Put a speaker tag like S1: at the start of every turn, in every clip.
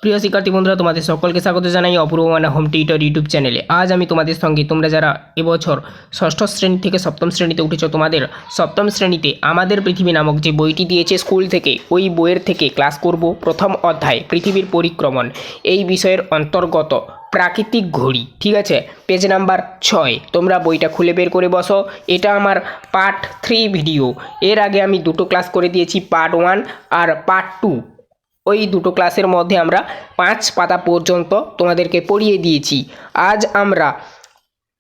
S1: প্রিয় শিক্ষার্থী বন্ধুরা, তোমাদের সকলকে স্বাগত জানাই অপূর্ব মানা হোম টিউটর ইউটিউব চ্যানেলে। আজ আমি তোমাদের সঙ্গে তোমরা যারা এবছর ষষ্ঠ শ্রেণী থেকে সপ্তম শ্রেণীতে উঠেছ, তোমাদের সপ্তম শ্রেণীতে আমাদের পৃথিবী নামক যে বইটি দিয়েছে স্কুল থেকে, ওই বইয়ের থেকে ক্লাস করব প্রথম অধ্যায় পৃথিবীর পরিক্রমণ, এই বিষয়ের অন্তর্গত প্রাকৃতিক ঘড়ি। ঠিক আছে, পেজ নাম্বার 6। তোমরা বইটা খুলে বের করে বসো। এটা আমার পার্ট 3 ভিডিও। এর আগে আমি দুটো ক্লাস করে দিয়েছি, পার্ট 1 আর পার্ট 2। ওই দুটো ক্লাসের মধ্যে আমরা 5 পাতা পর্যন্ত তোমাদেরকে পড়িয়ে দিয়েছি। আজ আমরা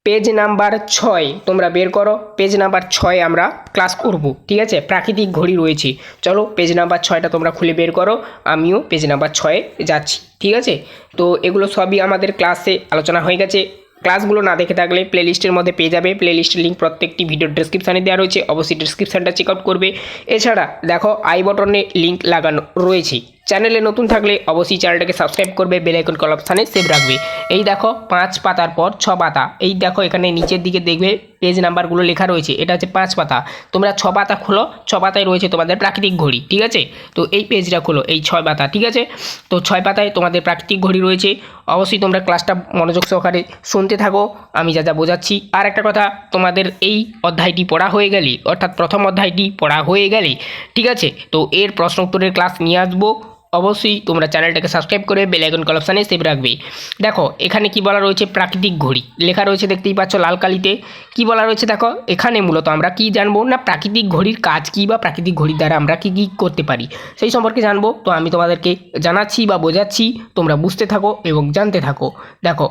S1: পেজ নাম্বার 6 তোমরা বের করো। পেজ নাম্বার 6 আমরা ক্লাস করব। ঠিক আছে, প্রাকৃতিক ঘড়ি রয়েছে। চলো পেজ নাম্বার 6টা তোমরা খুলে বের করো, আমিও পেজ নাম্বার 6 যাচ্ছি। ঠিক আছে, তো এগুলো সবই আমাদের ক্লাসে আলোচনা হয়ে গেছে। ক্লাসগুলো না দেখে থাকলে প্লেলিস্টের মধ্যে পেয়ে যাবে। প্লেলিস্টের লিঙ্ক প্রত্যেকটি ভিডিওর ডেসক্রিপশানে দেওয়া রয়েছে, অবশ্যই ডেসক্রিপশানটা চেক আউট করবে। এছাড়া দেখো আই বটনে লিঙ্ক লাগানো রয়েছে। চ্যানেলে নতুন থাকলে অবশ্যই চ্যানেলটাকে সাবস্ক্রাইব করবে, বেল আইকন কল অপশানে সেভ রাখবে। এই দেখো 5 পাতার পর 6 পাতা। এই দেখো এখানে নিচের দিকে দেখবে পেজ নাম্বারগুলো লেখা রয়েছে, এটা হচ্ছে 5 পাতা। তোমরা 6 পাতা খোলো, 6 পাতায় রয়েছে তোমাদের প্রাকৃতিক ঘড়ি। ঠিক আছে, তো এই পেজটা খোলো, এই 6 পাতা। ঠিক আছে, তো 6 পাতায় তোমাদের প্রাকৃতিক ঘড়ি রয়েছে। অবশ্যই তোমরা ক্লাসটা মনোযোগ সহকারে শুনতে থাকো, আমি যা যা বোঝাচ্ছি। আর একটা কথা, তোমাদের এই অধ্যায়টি পড়া হয়ে গেলে, অর্থাৎ প্রথম অধ্যায়টি পড়া হয়ে গেলে, ঠিক আছে, তো এর প্রশ্ন উত্তরের ক্লাস নিয়ে আসবো। অবশ্যই তোমরা চ্যানেলটাকে সাবস্ক্রাইব করে বেল আইকন কল অপশানে সেভ রাখবে। দেখো এখানে কি বলা রয়েছে, প্রাকৃতিক ঘড়ি লেখা রয়েছে, দেখতেই পাচ্ছ লাল কালিতে। কি বলা রয়েছে দেখো, এখানে মূলত আমরা কি জানবো না, প্রাকৃতিক ঘড়ির কাজ কী বা প্রাকৃতিক ঘড়ির দ্বারা আমরা কী কী করতে পারি সেই সম্পর্কে জানবো। তো আমি তোমাদেরকে জানাচ্ছি বা বোঝাচ্ছি, তোমরা বুঝতে থাকো এবং জানতে থাকো। দেখো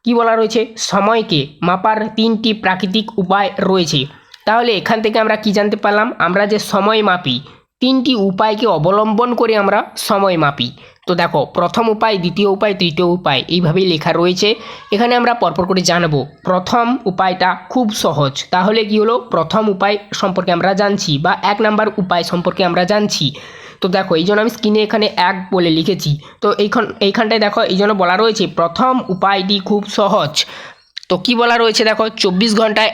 S1: কি বলা রয়েছে, সময়কে মাপার 3টি প্রাকৃতিক উপায় রয়েছে। তাহলে এখান থেকে আমরা কি জানতে পারলাম, আমরা যে সময় মাপি 3টি উপায়কে অবলম্বন করে আমরা সময় মাপি। তো দেখো প্রথম উপায়, দ্বিতীয় উপায়, তৃতীয় উপায়, এইভাবেই লেখা রয়েছে। এখানে আমরা পরপর করে জানবো। প্রথম উপায়টা খুব সহজ। তাহলে কি হলো, প্রথম উপায় সম্পর্কে আমরা জানছি বা 1 নাম্বার উপায় সম্পর্কে আমরা জানছি। তো দেখো এই জন্য আমি স্ক্রিনে এখানে 1 বলে লিখেছি। তো এইখানটায় দেখো এই জন্য বলা রয়েছে প্রথম উপায়টি খুব সহজ। তো কি বলা রয়েছে দেখো, 24 ঘন্টায়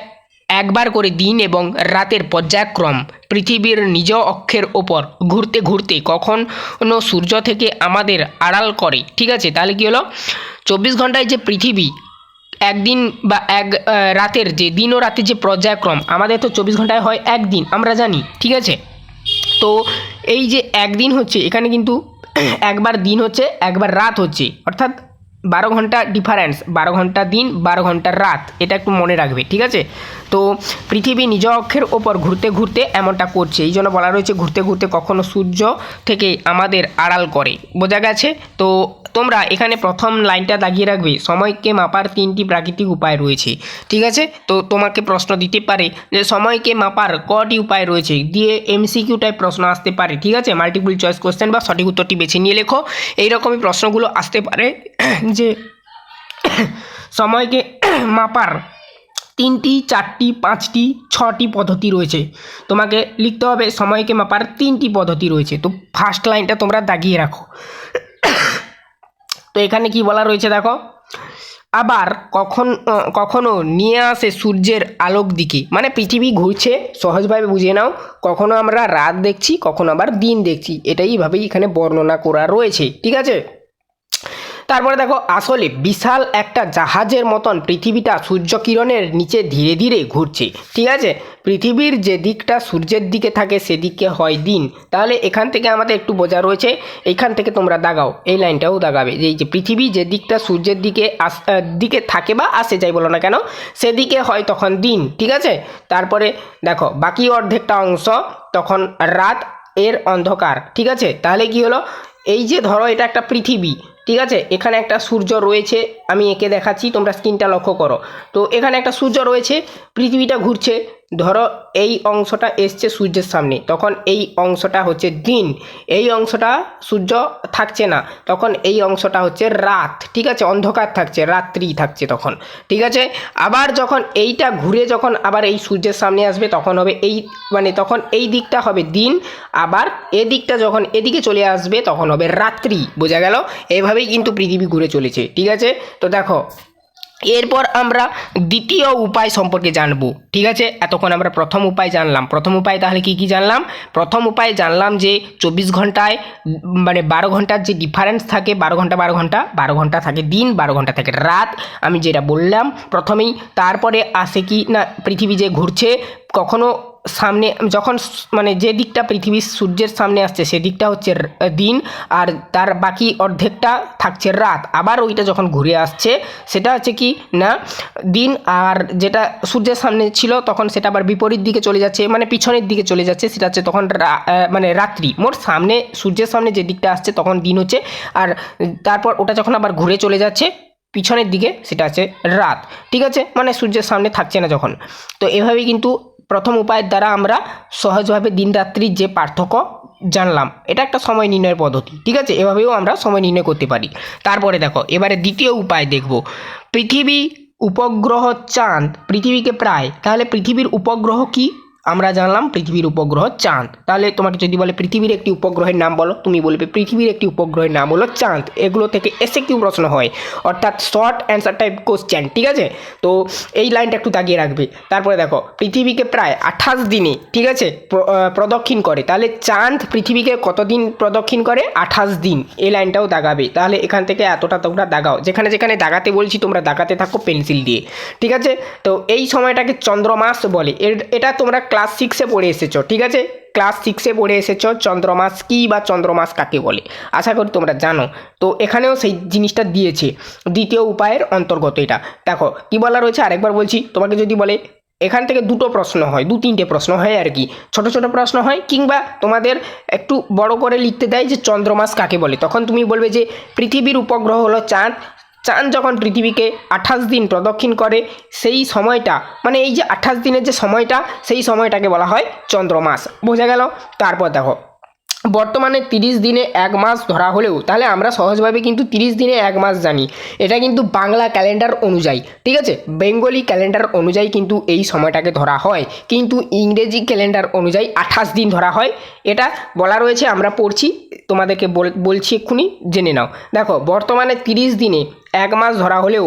S1: একবার করে দিন এবং রাতের পর্যায়ক্রম পৃথিবীর নিজ অক্ষের ওপর ঘুরতে ঘুরতে কখনো সূর্য থেকে আমাদের আড়াল করে। ঠিক আছে, তাহলে কি হলো, 24 ঘন্টায় যে পৃথিবী একদিন বা এক রাতের যে দিন ও রাতের যে পর্যায়ক্রম, আমাদের তো 24 ঘন্টায় হয় একদিন, আমরা জানি। ঠিক আছে, তো এই যে একদিন হচ্ছে, এখানে কিন্তু একবার দিন হচ্ছে, একবার রাত হচ্ছে, অর্থাৎ 12 ঘন্টা ডিফারেন্স, 12 ঘন্টা দিন, 12 ঘন্টা রাত, এটা একটু মনে রাখবে। ঠিক আছে, তো পৃথিবী নিজ অক্ষের ওপর ঘুরতে ঘুরতে এমনটা করছে, এই জন্য বলা রয়েছে ঘুরতে ঘুরতে কখনো সূর্য থেকে আমাদের আড়াল করে। বোঝা গেছে? তো তোমরা এখানে প্রথম লাইনটা দাগিয়ে রাখবে, সময়কে মাপার 3টি প্রাকৃতিক উপায় রয়েছে। ঠিক আছে, তো তোমাকে প্রশ্ন দিতে পারে যে সময়কে মাপার কটি উপায় রয়েছে, দিয়ে এমসিকিউ টাইপ প্রশ্ন আসতে পারে। ঠিক আছে, মাল্টিপল চয়েস কোশ্চেন বা সঠিক উত্তরটি বেছে নিয়ে লেখো। এইরকমই প্রশ্নগুলো আসতে পারে যে সময়কে মাপার 3টি, 4টি, 5টি, 6টি পদ্ধতি রয়েছে। তোমাকে লিখতে হবে সময়কে মাপার 3টি পদ্ধতি রয়েছে। তো ফার্স্ট লাইনটা তোমরা দাগিয়ে রাখো। তো এখানে কি বলা রয়েছে দেখো, আবার কখনো নিয়ে আসে সূর্যের আলোক দিকে, মানে পৃথিবী ঘুরছে, সহজভাবে বুঝিয়ে নাও। কখনো আমরা রাত দেখছি, কখনো আবার দিন দেখছি, এটাইভাবেই এখানে বর্ণনা করা রয়েছে। ঠিক আছে, তারপরে দেখো, আসলে বিশাল একটা জাহাজের মতন পৃথিবীটা সূর্যকিরণের নিচে ধীরে ধীরে ঘুরছে। ঠিক আছে, পৃথিবীর যে দিকটা সূর্যের দিকে থাকে সেদিকে হয় দিন। তাহলে এখান থেকে আমাদের একটু বোঝা রয়েছে, এইখান থেকে তোমরা দাগাও, এই লাইনটাও দাগাবে যে এই যে পৃথিবী যে দিকটা সূর্যের দিকে থাকে বা আসে, যাই বলো না কেন, সেদিকে হয় তখন দিন। ঠিক আছে, তারপরে দেখো বাকি অর্ধেকটা অংশ তখন রাত, এর অন্ধকার। ঠিক আছে, তাহলে কি হলো, এই যে ধরো এটা একটা পৃথিবী, ঠিক আছে, এখানে একটা সূর্য রয়েছে, আমি এঁকে দেখাচ্ছি, তোমরা স্ক্রিনটা লক্ষ্য করো। তো এখানে একটা সূর্য রয়েছে, পৃথিবীটা ঘুরছে, ধরো এই অংশটা এসছে সূর্যের সামনে, তখন এই অংশটা হচ্ছে দিন, এই অংশটা সূর্য থাকছে না, তখন এই অংশটা হচ্ছে রাত। ঠিক আছে, অন্ধকার থাকছে, রাত্রি থাকছে তখন। ঠিক আছে, আবার যখন এইটা ঘুরে যখন আবার এই সূর্যের সামনে আসবে, তখন হবে এই, মানে তখন এই দিকটা হবে দিন, আবার এদিকটা যখন এদিকে চলে আসবে তখন হবে রাত্রি। বোঝা গেল? এইভাবেই কিন্তু পৃথিবী ঘুরে চলেছে। ঠিক আছে, তো দেখো এরপর আমরা দ্বিতীয় উপায় সম্পর্কে জানবো। ঠিক আছে, এতক্ষণ আমরা প্রথম উপায় জানলাম। প্রথম উপায় তাহলে কি কি জানলাম? প্রথম উপায় জানলাম যে 24 ঘন্টায় মানে 12 ঘন্টার যে ডিফারেন্স থাকে, 12 ঘন্টা 12 ঘন্টা, 12 ঘন্টা থাকে দিন, 12 ঘন্টা থাকে রাত, আমি যেটা বললাম প্রথমেই। তারপরে আসে কি না, পৃথিবী যে ঘুরছে, কখনো সামনে যখন মানে যে দিকটা পৃথিবীর সূর্যের সামনে আসছে সেদিকটা হচ্ছে দিন, আর তার বাকি অর্ধেকটা থাকছে রাত। আবার ওইটা যখন ঘুরে আসছে সেটা হচ্ছে কি না দিন, আর যেটা সূর্যের সামনে ছিল তখন সেটা আবার বিপরীত দিকে চলে যাচ্ছে, মানে পিছনের দিকে চলে যাচ্ছে, সেটা হচ্ছে তখন মানে রাত্রি। মোট সামনে সূর্যের সামনে যে দিকটা আসছে তখন দিন হচ্ছে, আর তারপর ওটা যখন আবার ঘুরে চলে যাচ্ছে পিছনের দিকে সেটা আছে রাত। ঠিক আছে, মানে সূর্যের সামনে থাকছে না যখন। তো এভাবেই কিন্তু প্রথম উপায়ের দ্বারা আমরা সহজভাবে দিন রাত্রির যে পার্থক্য জানলাম। এটা একটা সময় নির্ণয়ের পদ্ধতি। ঠিক আছে, এভাবেও আমরা সময় নির্ণয় করতে পারি। তারপরে দেখো এবারে দ্বিতীয় উপায় দেখব। পৃথিবী, উপগ্রহ, চাঁদ পৃথিবীকে প্রায়, তাহলে পৃথিবীর উপগ্রহ কি আমরা জানলাম, পৃথিবীর উপগ্রহ চাঁদ। তাহলে তোমাকে যদি বলে পৃথিবীর একটি উপগ্রহের নাম বলো, তুমি বলবে পৃথিবীর একটি উপগ্রহের নাম হলো চাঁদ। এগুলো থেকে এসএকিউ প্রশ্ন হয়, অর্থাৎ শর্ট অ্যান্সার টাইপ কোশ্চেন। ঠিক আছে, তো এই লাইনটা একটু দাগিয়ে রাখবে। তারপরে দেখো পৃথিবীকে প্রায় 28 দিনে, ঠিক আছে, প্রদক্ষিণ করে। তাহলে চাঁদ পৃথিবীকে কতদিন প্রদক্ষিণ করে? 28 দিন। এই লাইনটাও দাগাবে। তাহলে এখান থেকে এতটা তোমরা দাগাও, যেখানে যেখানে দাগাতে বলছি তোমরা দাগাতে থাকো পেন্সিল দিয়ে। ঠিক আছে, তো এই সময়টাকে চন্দ্রমাস বলে। এটা তোমরা ক্লাস 6-এ পড়ে এসেছো। ঠিক আছে, ক্লাস 6-এ পড়ে এসেছো চন্দ্রমাস কী বা চন্দ্রমাস কাকে বলে, আশা করি তোমরা জানো। তো এখানেও সেই জিনিসটা দিয়েছে, দ্বিতীয় উপায়ের অন্তর্গত এটা। দেখো কী বলা রয়েছে, আরেকবার বলছি। তোমাকে যদি বলে এখান থেকে দুটো প্রশ্ন হয়, 2-3টে প্রশ্ন হয় আর কি, ছোট ছোট প্রশ্ন হয়, কিংবা তোমাদের একটু বড় করে লিখতে দেয় যে চন্দ্রমাস কাকে বলে, তখন তুমি বলবে যে পৃথিবীর উপগ্রহ হলো চাঁদ। চাঁদ যখন পৃথিবীকে 28 দিন প্রদক্ষিণ করে, সেই সময়টা মানে এই যে 28 দিনের যে সময়টা, সেই সময়টাকে বলা হয় চন্দ্রমাস। বোঝা গেল? তারপর দেখো বর্তমানে 30 দিনে 1 মাস ধরা হলেও, তাহলে আমরা সহজভাবে কিন্তু 30 দিনে 1 মাস জানি। এটা কিন্তু বাংলা ক্যালেন্ডার অনুযায়ী, ঠিক আছে, বেঙ্গলি ক্যালেন্ডার অনুযায়ী কিন্তু এই সময়টাকে ধরা হয়, কিন্তু ইংরেজি ক্যালেন্ডার অনুযায়ী 28 দিন ধরা হয়। এটা বলা রয়েছে, আমরা পড়ছি, তোমাদেরকে বলছি, এক্ষুনি জেনে নাও। দেখো বর্তমানে 30 দিনে 1 মাস ধরা হলেও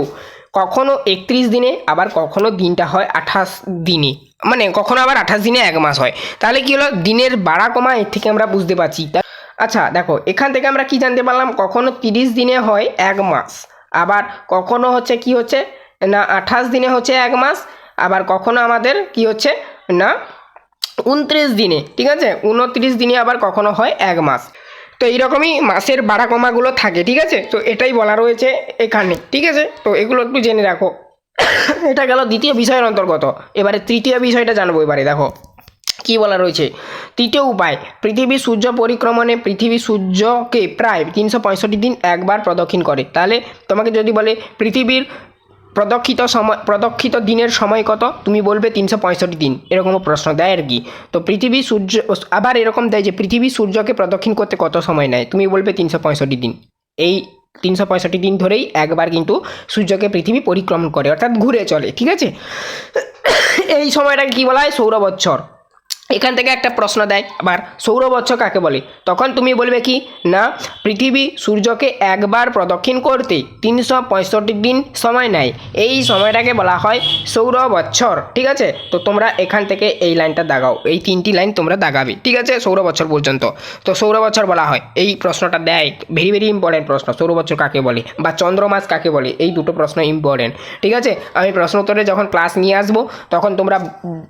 S1: কখনো 31 দিনে, আবার কখনো দিনটা হয় 28 দিনে, মানে কখনো আবার 28 দিনে 1 মাস হয়। তাহলে কি হলো, দিনের বাড়া কমা এর থেকে আমরা বুঝতে পারছি। আচ্ছা দেখো এখান থেকে আমরা কি জানতে পারলাম, কখনো 30 দিনে হয় 1 মাস, আবার কখনো হচ্ছে কি হচ্ছে না 28 দিনে হচ্ছে 1 মাস, আবার কখনো আমাদের কি হচ্ছে না 29 দিনে, ঠিক আছে, 29 দিনে আবার কখনো হয় 1 মাস। তো এইরকমই মাসের বাড়া কমাগুলো থাকে। ঠিক আছে, তো এটাই বলা রয়েছে এখানে। ঠিক আছে, তো এগুলো একটু জেনে রাখো। এটা গেল দ্বিতীয় বিষয়ের অন্তর্গত। এবারে তৃতীয় বিষয়টা জানবো। এবারে দেখো কি বলা রয়েছে, তৃতীয় উপায়, পৃথিবী সূর্য পরিক্রমণে পৃথিবী সূর্যকে প্রায় 365 দিন একবার প্রদক্ষিণ করে। তাহলে তোমাকে যদি বলে পৃথিবীর প্রদক্ষিত দিনের সময় কত, তুমি বলবে 365 দিন। এরকমও প্রশ্ন দেয় আর কি। তো পৃথিবী সূর্য আবার এরকম দেয় যে পৃথিবী সূর্যকে প্রদক্ষিণ করতে কত সময় নেয়, তুমি বলবে 365 দিন। এই 365 দিন ধরেই একবার কিন্তু সূর্যকে পৃথিবী পরিক্রমণ করে, অর্থাৎ ঘুরে চলে। ঠিক আছে, এই সময়টাকে কী বলা হয়, সৌর বৎসর। এখান থেকে একটা প্রশ্ন দেয় আবার, সৌর বৎসর কাকে বলে, তখন তুমি বলবে কি না পৃথিবী সূর্যকে একবার প্রদক্ষিণ করতে 365 দিন সময় নেয়, এই সময়টাকে বলা হয় সৌর বৎসর। ঠিক আছে, তো তোমরা এখান থেকে এই লাইনটা দাগাও, এই 3টি লাইন তোমরা দাগাবে। ঠিক আছে, সৌর বৎসর পর্যন্ত। তো সৌর বৎসর বলা হয়, এই প্রশ্নটা দেয়, ভেরি ভেরি ইম্পর্টেন্ট প্রশ্ন। সৌর বৎসর কাকে বলে বা চন্দ্রমাস কাকে বলে, এই দুটো প্রশ্ন ইম্পর্টেন্ট। ঠিক আছে, আমি প্রশ্ন উত্তরে যখন ক্লাস নিয়ে আসবো তখন তোমরা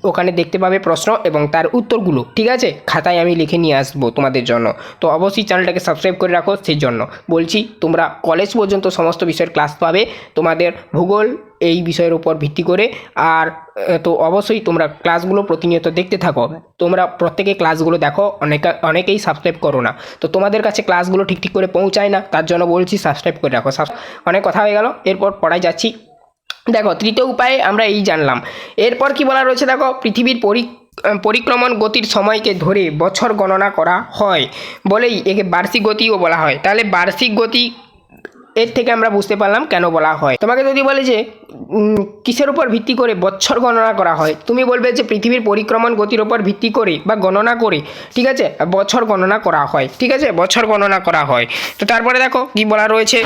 S1: ওখানে দেখতে পাবে প্রশ্ন এবং তার উত্তরগুলো। ঠিক আছে, খাতায় আমি লিখে নিয়ে আসবো তোমাদের জন্য। তো অবশ্যই চ্যানেলটাকে সাবস্ক্রাইব করে রাখো। সেই জন্য বলছি, তোমরা কলেজ পর্যন্ত সমস্ত বিষয়ের ক্লাস পাবে, তোমাদের ভূগোল এই বিষয়ের উপর ভিত্তি করে। আর তো অবশ্যই তোমরা ক্লাসগুলো প্রতিনিয়ত দেখতে থাকো। তোমরা প্রত্যেকে ক্লাসগুলো দেখো, অনেকেই সাবস্ক্রাইব করো না, তো তোমাদের কাছে ক্লাসগুলো ঠিক করে পৌঁছায় না, তার জন্য বলছি সাবস্ক্রাইব করে রাখো। অনেক কথা হয়ে গেল, এরপর পড়ায় যাচ্ছি। দেখো তৃতীয় উপায়ে আমরা এই জানলাম। এরপর কি বলা রয়েছে, দেখো পৃথিবীর পরিক্রমণ গতির সময়কে ধরে বছর গণনা করা হয় বলেই একে বার্ষিক গতিও বলা হয়। তাহলে বার্ষিক গতি এর থেকে আমরা বুঝতে পারলাম কেন বলা হয়। তোমাকে যদি বলে যে কিসের উপর ভিত্তি করে বছর গণনা করা হয়? তুমি বলবে যে পৃথিবীর পরিক্রমণ গতির উপর ভিত্তি করে বা গণনা করে, ঠিক আছে, বছর গণনা করা হয়, ঠিক আছে, বছর গণনা করা হয়। তো তারপরে দেখো কি বলা রয়েছে,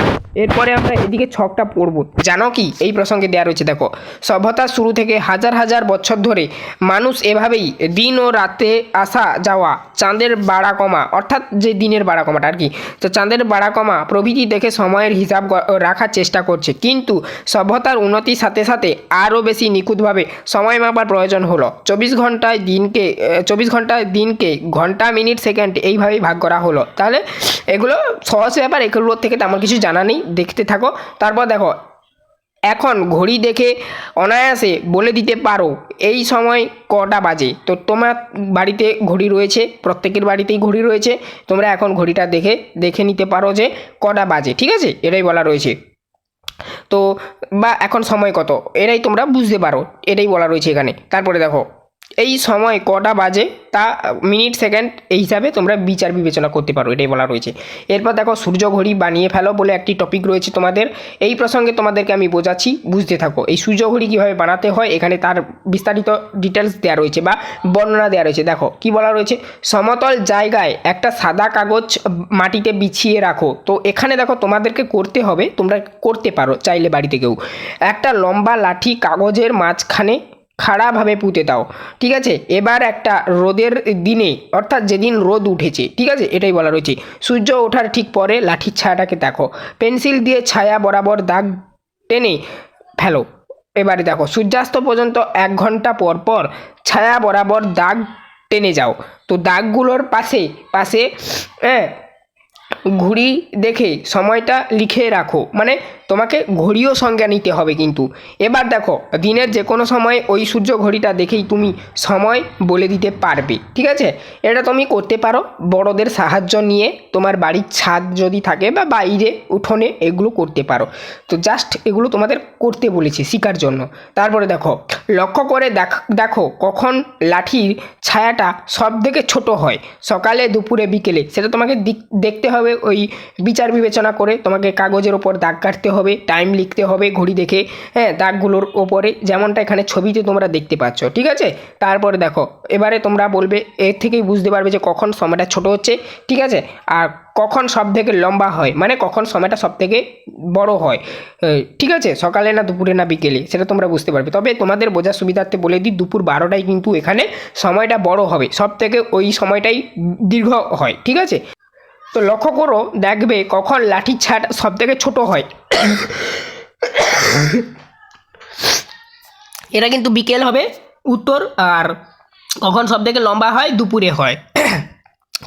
S1: এরপরে আমরা এদিকে ছকটা পড়ব। জানো কি এই প্রসঙ্গে দেওয়া রয়েছে, দেখো, সভ্যতার শুরু থেকে হাজার হাজার বছর ধরে মানুষ এভাবেই দিন ও রাতে আসা যাওয়া, চাঁদের বাড়া কমা, অর্থাৎ যে দিনের বাড়া কমাটা আর কি, তো চাঁদের বাড়া কমা প্রভৃতি দেখে সময়ের হিসাব রাখার চেষ্টা করছে। কিন্তু সভ্যতার উন্নতির সাথে সাথে আরও বেশি নিখুঁতভাবে সময় মাপার প্রয়োজন হলো। 24 ঘন্টায় দিনকে ঘন্টা মিনিট সেকেন্ড এইভাবেই ভাগ করা হলো। তাহলে এগুলো সহজ ব্যাপার, এগুলোর থেকে তেমন কিছু জানা নেই, দেখতে থাকো। তারপর দেখো, এখন ঘড়ি দেখে অনায়াসে বলে দিতে পারো এই সময় কটা বাজে। তো তোমার বাড়িতে ঘড়ি রয়েছে, প্রত্যেকের বাড়িতেই ঘড়ি রয়েছে, তোমরা এখন ঘড়িটা দেখে নিতে পারো যে কটা বাজে, ঠিক আছে, এটাই বলা রয়েছে। তো বা এখন সময় কত, এটাই তোমরা বুঝতে পারো, এটাই বলা রয়েছে এখানে। তারপরে দেখো এই সময় কটা বাজে তা মিনিট সেকেন্ড এই হিসাবে তোমরা বিচার বিবেচনা করতে পারো, এটাই বলা রয়েছে। এরপর দেখো সূর্য ঘড়ি বানিয়ে ফেলো বলে একটি টপিক রয়েছে তোমাদের, এই প্রসঙ্গে তোমাদেরকে আমি বোঝাচ্ছি, বুঝতে থাকো। এই সূর্য ঘড়ি কীভাবে বানাতে হয় এখানে তার বিস্তারিত ডিটেলস দেওয়া রয়েছে বা বর্ণনা দেওয়া রয়েছে। দেখো কি বলা রয়েছে, সমতল জায়গায় একটা সাদা কাগজ মাটিতে বিছিয়ে রাখো। তো এখানে দেখো তোমাদেরকে করতে হবে, তোমরা করতে পারো চাইলে বাড়িতে কেউ, একটা লম্বা লাঠি কাগজের মাঝখানে খাড়াভাবে পুঁতে দাও, ঠিক আছে। এবার একটা রোদের দিনে, অর্থাৎ যেদিন রোদ উঠেছে, ঠিক আছে, এটাই বলা রয়েছে, সূর্য ওঠার ঠিক পরে লাঠির ছায়াটাকে দেখো, পেন্সিল দিয়ে ছায়া বরাবর দাগ টেনে ফেলো। এবারে দেখো সূর্যাস্ত পর্যন্ত 1 ঘন্টা পর পর ছায়া বরাবর দাগ টেনে যাও। তো দাগগুলোর পাশে পাশে ঘড়ি দেখে সময়টা লিখে রাখো, মানে তোমাকে ঘড়িও সঙ্গে নিতে হবে কিন্তু। এবার দেখো দিনের যে কোনো সময় ওই সূর্য ঘড়িটা দেখেই তুমি সময় বলে দিতে পারবে, ঠিক আছে। এটা তুমি করতে পারো বড়দের সাহায্য নিয়ে, তোমার বাড়ির ছাদ যদি থাকে বা বাইরে উঠোনে এগুলো করতে পারো। তো জাস্ট এগুলো তোমাদের করতে বলেছি শেখার জন্য। তারপরে দেখো লক্ষ্য করে দেখো কখন লাঠির ছায়াটা সব থেকে ছোট হয়, সকালে দুপুরে বিকেলে, সেটা তোমাকে দেখতে হবে। ওই বিচার বিবেচনা করে তোমাকে কাগজের ওপর দাগ কাটতে হবে, টাইম লিখতে হবে ঘড়ি দেখে, দাগগুলোর ওপরে, যেমনটা এখানে ছবিতে তোমরা দেখতে পাচ্ছ, ঠিক আছে। তারপরে দেখো এবারে তোমরা বলবে, এর থেকেই বুঝতে পারবে যে কখন সময়টা ছোট হচ্ছে, ঠিক আছে, আর কখন সব থেকে লম্বা হয়, মানে কখন সময়টা সব থেকে বড় হয়, ঠিক আছে, সকালে না দুপুরে না বিকেলে, সেটা তোমরা বুঝতে পারবে। তবে তোমাদের বোঝার সুবিধার্থে বলে দিই, দুপুর 12টায় কিন্তু এখানে সময়টা বড় হবে, সব থেকে ওই সময়টাই দীর্ঘ হয়, ঠিক আছে। তো লক্ষ্য করো, দেখবে কখন লাঠির ছায়াটা সব থেকে ছোট হয়, এটা কিন্তু বিকেল হবে উত্তর, আর কখন সব থেকে লম্বা হয় দুপুরে হয়।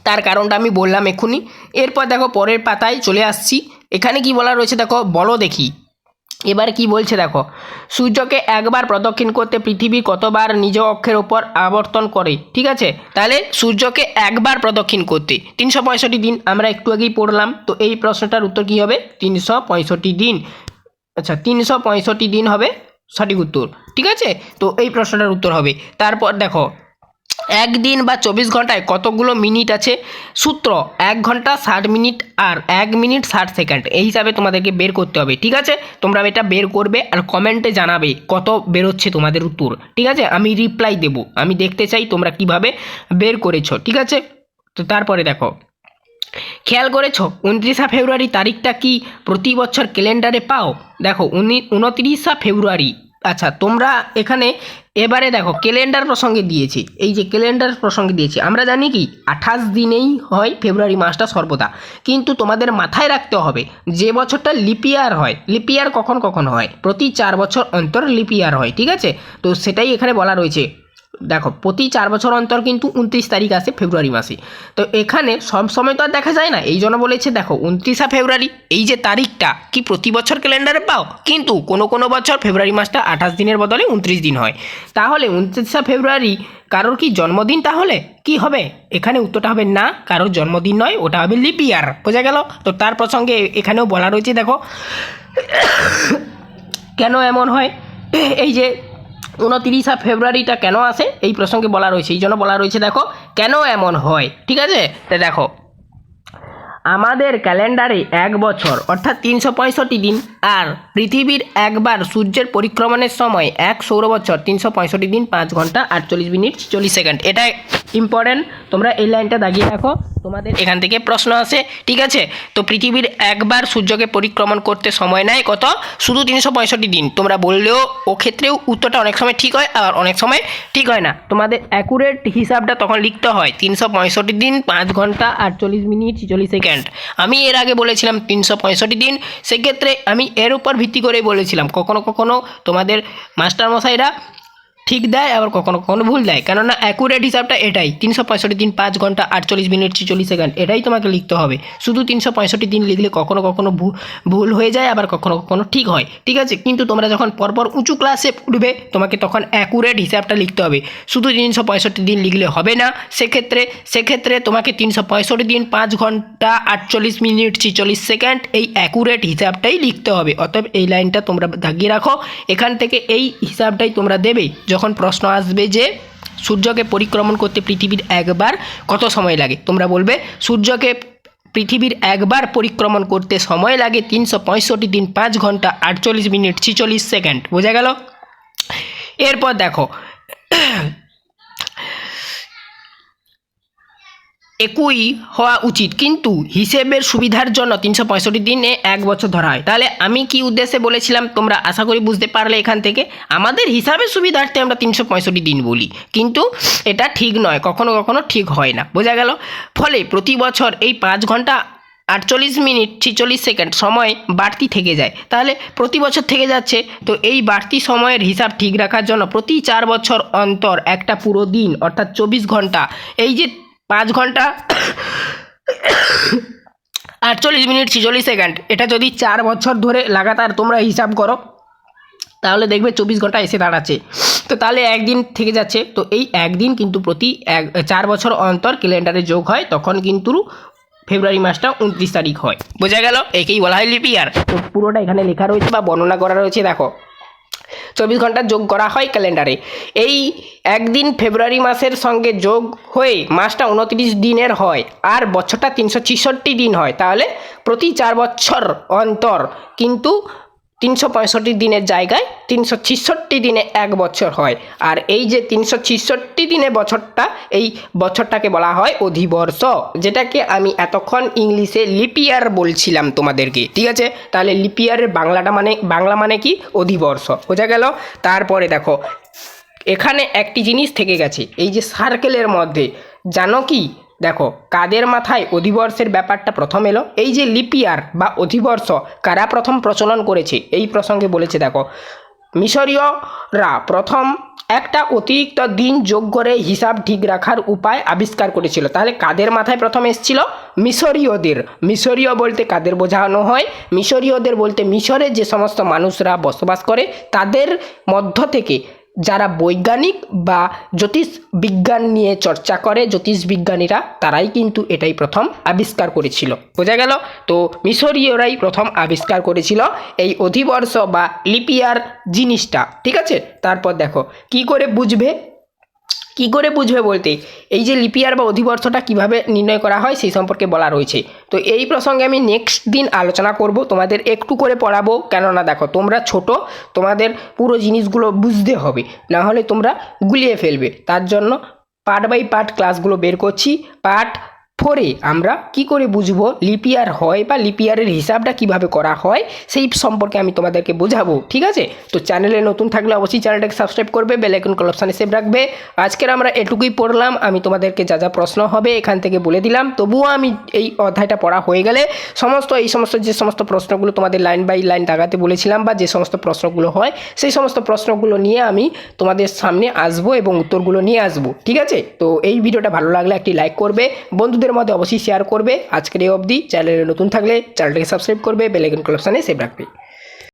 S1: তার কারণটা আমি বললাম এক্ষুনি। এরপর দেখো পরের পাতায় চলে আসছি, এখানে কি বলা রয়েছে দেখো, বলো দেখি। এবার কি বলছে দেখো, সূর্যকে একবার প্রদক্ষিণ করতে পৃথিবী কতবার নিজ অক্ষের ওপর আবর্তন করে, ঠিক আছে। তাহলে সূর্যকে একবার প্রদক্ষিণ করতে 365 দিন, আমরা একটু আগেই পড়লাম। তো এই প্রশ্নটার উত্তর কি হবে, 365 দিন। আচ্ছা 365 দিন হবে সঠিক উত্তর, ঠিক আছে। তো এই প্রশ্নটার উত্তর হবে। তারপর দেখো একদিন বা 24 ঘন্টায় কতগুলো মিনিট আছে, সূত্র 1 ঘন্টা 60 মিনিট আর 1 মিনিট 60 সেকেন্ড, এই হিসাবে তোমাদেরকে বের করতে হবে, ঠিক আছে। তোমরা এটা বের করবে আর কমেন্টে জানাবে কত বেরোচ্ছে তোমাদের উত্তর, ঠিক আছে। আমি রিপ্লাই দেব, আমি দেখতে চাই তোমরা কিভাবে বের করেছো, ঠিক আছে। তো তারপরে দেখো খেয়াল করেছো 29 ফেব্রুয়ারি তারিখটা কি প্রতি বছর ক্যালেন্ডারে পাও, দেখো 29 ফেব্রুয়ারি। আচ্ছা তোমরা এখানে এবারে দেখো ক্যালেন্ডার প্রসঙ্গে দিয়েছে, এই যে ক্যালেন্ডার প্রসঙ্গে দিয়েছে, আমরা জানি কি 28 দিনেই হয় ফেব্রুয়ারি মাসটা সর্বদা, কিন্তু তোমাদের মাথায় রাখতে হবে যে বছরটা লিপিয়ার হয়, লিপিয়ার কখন কখন হয়, প্রতি 4 বছর অন্তর লিপিয়ার হয়, ঠিক আছে। তো সেটাই এখানে বলা রয়েছে। দেখো প্রতি 4 বছর অন্তর কিন্তু 29 তারিখ আসে ফেব্রুয়ারি মাসে। তো এখানে সব সময় তো আর দেখা যায় না, এই জন্য বলেছে দেখো 29 ফেব্রুয়ারি এই যে তারিখটা কি প্রতি বছর ক্যালেন্ডারে পাও, কিন্তু কোনো কোনো বছর ফেব্রুয়ারি মাসটা 28 দিনের বদলে 29 দিন হয়। তাহলে 29 ফেব্রুয়ারি কারোর কি জন্মদিন, তাহলে কি হবে, এখানে উত্তরটা হবে না, কারোর জন্মদিন নয়, ওটা হবে লিপ ইয়ার, বোঝা গেল। তো তার প্রসঙ্গে এখানেও বলা রয়েছে দেখো কেন এমন হয়, এই যে 29 ফেব্রুয়ারিটা কেন আসে এই প্রসঙ্গে বলা রয়েছে, এই জন্য বলা রয়েছে দেখো কেন এমন হয়, ঠিক আছে। তো দেখো আমাদের ক্যালেন্ডারে এক বছর অর্থাৎ 365 দিন, আর পৃথিবীর একবার সূর্যের পরিক্রমণের সময় এক সৌরবছর 365 দিন 5 ঘন্টা 48 মিনিট 40 সেকেন্ড। এটা ইম্পর্টেন্ট, তোমরা এই লাইনটা দাগিয়ে রাখো, তোমাদের এখান থেকে প্রশ্ন আসে। ঠিক আছে, তো পৃথিবীর একবার সূর্যকে পরিক্রমণ করতে সময় নেয় কত? শুধু 365 দিন। তোমরা বললেও ও ক্ষেত্রেও উত্তরটা অনেক সময় ঠিক হয়, আর অনেক সময় ঠিক হয় না। তোমাদের অ্যাকুরেট হিসাবটা তখন লিখতে হয় 365 দিন 5 ঘন্টা 48 মিনিট 40 সেকেন্ড। আমি এর আগে বলেছিলাম 365 দিন, সেক্ষেত্রে আমি এর উপর ভিত্তি করে বলেছিলাম। কখনো কখনো তোমাদের মাস্টারমশাইরা ঠিক দেয়, আবার কখনো কখনো ভুল দেয়, কেননা অ্যাকুরেট হিসাবটা এটাই 365 দিন 5 ঘন্টা 48 মিনিট 40 সেকেন্ড, এটাই তোমাকে লিখতে হবে। শুধু 365 দিন লিখলে কখনো কখনো ভুল হয়ে যায়, আবার কখনো কখনো ঠিক হয়। ঠিক আছে, কিন্তু তোমরা যখন পরপর উঁচু ক্লাসে উঠবে তোমাকে তখন অ্যাকুরেট হিসাবটা লিখতে হবে। শুধু 365 দিন লিখলে হবে না, সেক্ষেত্রে তোমাকে 365 দিন 5 ঘন্টা 48 মিনিট 46 সেকেন্ড এই অ্যাকুরেট হিসাবটাই লিখতে হবে। অতএব এই লাইনটা তোমরা দাগিয়ে রাখো, এখান থেকে এই হিসাবটাই তোমরা দেবে যখন প্রশ্ন আসবে যে সূর্যকে পরিক্রমণ করতে পৃথিবীর একবার কত সময় লাগে। তোমরা বলবে সূর্যকে পৃথিবীর একবার পরিক্রমণ করতে সময় লাগে 365 দিন 5 ঘন্টা 48 মিনিট 46 সেকেন্ড। বোঝা গেল? এরপর দেখো একই হওয়া উচিত, কিন্তু হিসেবের সুবিধার জন্য 365 দিনে এক বছর ধরা হয়। তাহলে আমি কি উদ্দেশ্যে বলেছিলাম তোমরা আশা করি বুঝতে পারলে। এখান থেকে আমাদের হিসাবের সুবিধার্থে আমরা 365 দিন বলি, কিন্তু এটা ঠিক নয়, কখনো কখনো ঠিক হয় না। বোঝা গেল? ফলে প্রতি বছর এই 5 ঘন্টা 48 মিনিট 46 সেকেন্ড সময় বাড়তি থেকে যায়। তাহলে প্রতি বছর থেকে যাচ্ছে, তো এই বাড়তি সময়ের হিসাব ঠিক রাখার জন্য প্রতি 4 বছর অন্তর একটা পুরো দিন অর্থাৎ 24 ঘন্টা, এই যে 5 ঘন্টা 48 মিনিট 46 সেকেন্ড, এটা যদি 4 বছর ধরে লাগাতার তোমরা হিসাব করো তাহলে দেখবে 24 ঘন্টা এসে দাঁড়াচ্ছে। তো তাহলে একদিন থেকে যাচ্ছে, তো এই একদিন কিন্তু প্রতি 4 বছর অন্তর ক্যালেন্ডারে যোগ হয়, তখন কিন্তু ফেব্রুয়ারি মাসটা 29 তারিখ হয়। বোঝা গেল? একেই বলা হয় লিপ ইয়ার। তো পুরোটা এখানে লেখা রয়েছে বা বর্ণনা করা রয়েছে, দেখো 24 ঘন্টা যোগ করা হয় ক্যালেন্ডারে। এই একদিন ফেব্রুয়ারি মাসের সঙ্গে যোগ হয়ে মাসটা 29 দিনের হয়, আর বছরটা 366 দিন হয়। তাহলে প্রতি 4 বছর অন্তর কিন্তু 365 দিনের জায়গায় 366 দিনে এক বছর হয়। আর এই যে 366 দিনে বছরটা, এই বছরটাকে বলা হয় অধিবর্ষ, যেটাকে আমি এতক্ষণ ইংলিশে লিপ ইয়ার বলছিলাম তোমাদেরকে। ঠিক আছে, তাহলে লিপ ইয়ারের বাংলা মানে কি? অধিবর্ষ। বোঝা গেল? তারপরে দেখো এখানে একটি জিনিস থেকে গেছে, এই যে সার্কেলের মধ্যে, জানো কি? দেখো কাদের মাথায় অধিবর্ষের ব্যাপারটা প্রথম এলো? এই যে লিপ ইয়ার বা অধিবর্ষ কারা প্রথম প্রচলন করেছে এই প্রসঙ্গে বলেছে। দেখো মিশরীয়রা প্রথম একটা অতিরিক্ত দিন যোগ করে হিসাব ঠিক রাখার উপায় আবিষ্কার করেছিল। তাহলে কাদের মাথায় প্রথম এসেছিল? মিশরীয়দের। মিশরীয় বলতে কাদের বোঝানো হয়? মিশরীয়দের বলতে মিশরে যে সমস্ত মানুষরা বসবাস করে তাদের মধ্য থেকে যারা বৈজ্ঞানিক বা জ্যোতিষ বিজ্ঞান নিয়ে চর্চা করে, জ্যোতিষ বিজ্ঞানীরা, তারাই কিন্তু এটাই প্রথম আবিষ্কার করেছিল। বোঝা গেল? তো মিশরীয়রাই প্রথম আবিষ্কার করেছিল এই অধিবর্ষ বা লিপ ইয়ার জিনিসটা। ঠিক আছে, তারপর দেখো কি করে বুঝবে বলতে এই যে লিপ ইয়ার বা অধিবর্ষটা কিভাবে নির্ণয় করা হয় সেই সম্পর্কে বলা রয়েছে। তো এই প্রসঙ্গে আমি নেক্সট দিন আলোচনা করব, তোমাদের একটু করে পড়াবো, কেননা দেখো তোমরা ছোট, তোমাদের পুরো জিনিসগুলো বুঝতে হবে, না হলে তোমরা গুলিয়ে ফেলবে। তার জন্য পার্ট বাই পার্ট ক্লাসগুলো বের করছি। পার্ট 4-এ আমরা কি করে বুঝবো লিপ ইয়ার হয় বা লিপ ইয়ারের হিসাবটা কিভাবে করা হয় সেই সম্পর্কে আমি তোমাদেরকে বোঝাবো। ঠিক আছে, তো চ্যানেলে নতুন থাকলে অবশ্যই চ্যানেলটাকে সাবস্ক্রাইব করবে, বেল আইকন কল অপশানে সেভ রাখবে। আজকের আমরা এটুকুই পড়লাম, আমি তোমাদেরকে যা যা প্রশ্ন হবে এখান থেকে বলে দিলাম। তবুও আমি এই অধ্যায়টা পড়া হয়ে গেলে যে সমস্ত প্রশ্নগুলো তোমাদের লাইন বাই লাইন দাগাতে বলেছিলাম বা যে সমস্ত প্রশ্নগুলো হয় সেই সমস্ত প্রশ্নগুলো নিয়ে আমি তোমাদের সামনে আসবো এবং উত্তরগুলো নিয়ে আসবো। ঠিক আছে, তো এই ভিডিওটা ভালো লাগলে একটি লাইক করবে, বন্ধুদের মধ্যে অবশ্যই শেয়ার করবে। আজকের এই অবধি। চ্যানেলে নতুন থাকলে চ্যানেলটাকে সাবস্ক্রাইব করবে, বেল আইকন কল অপশানে সেভ রাখবে।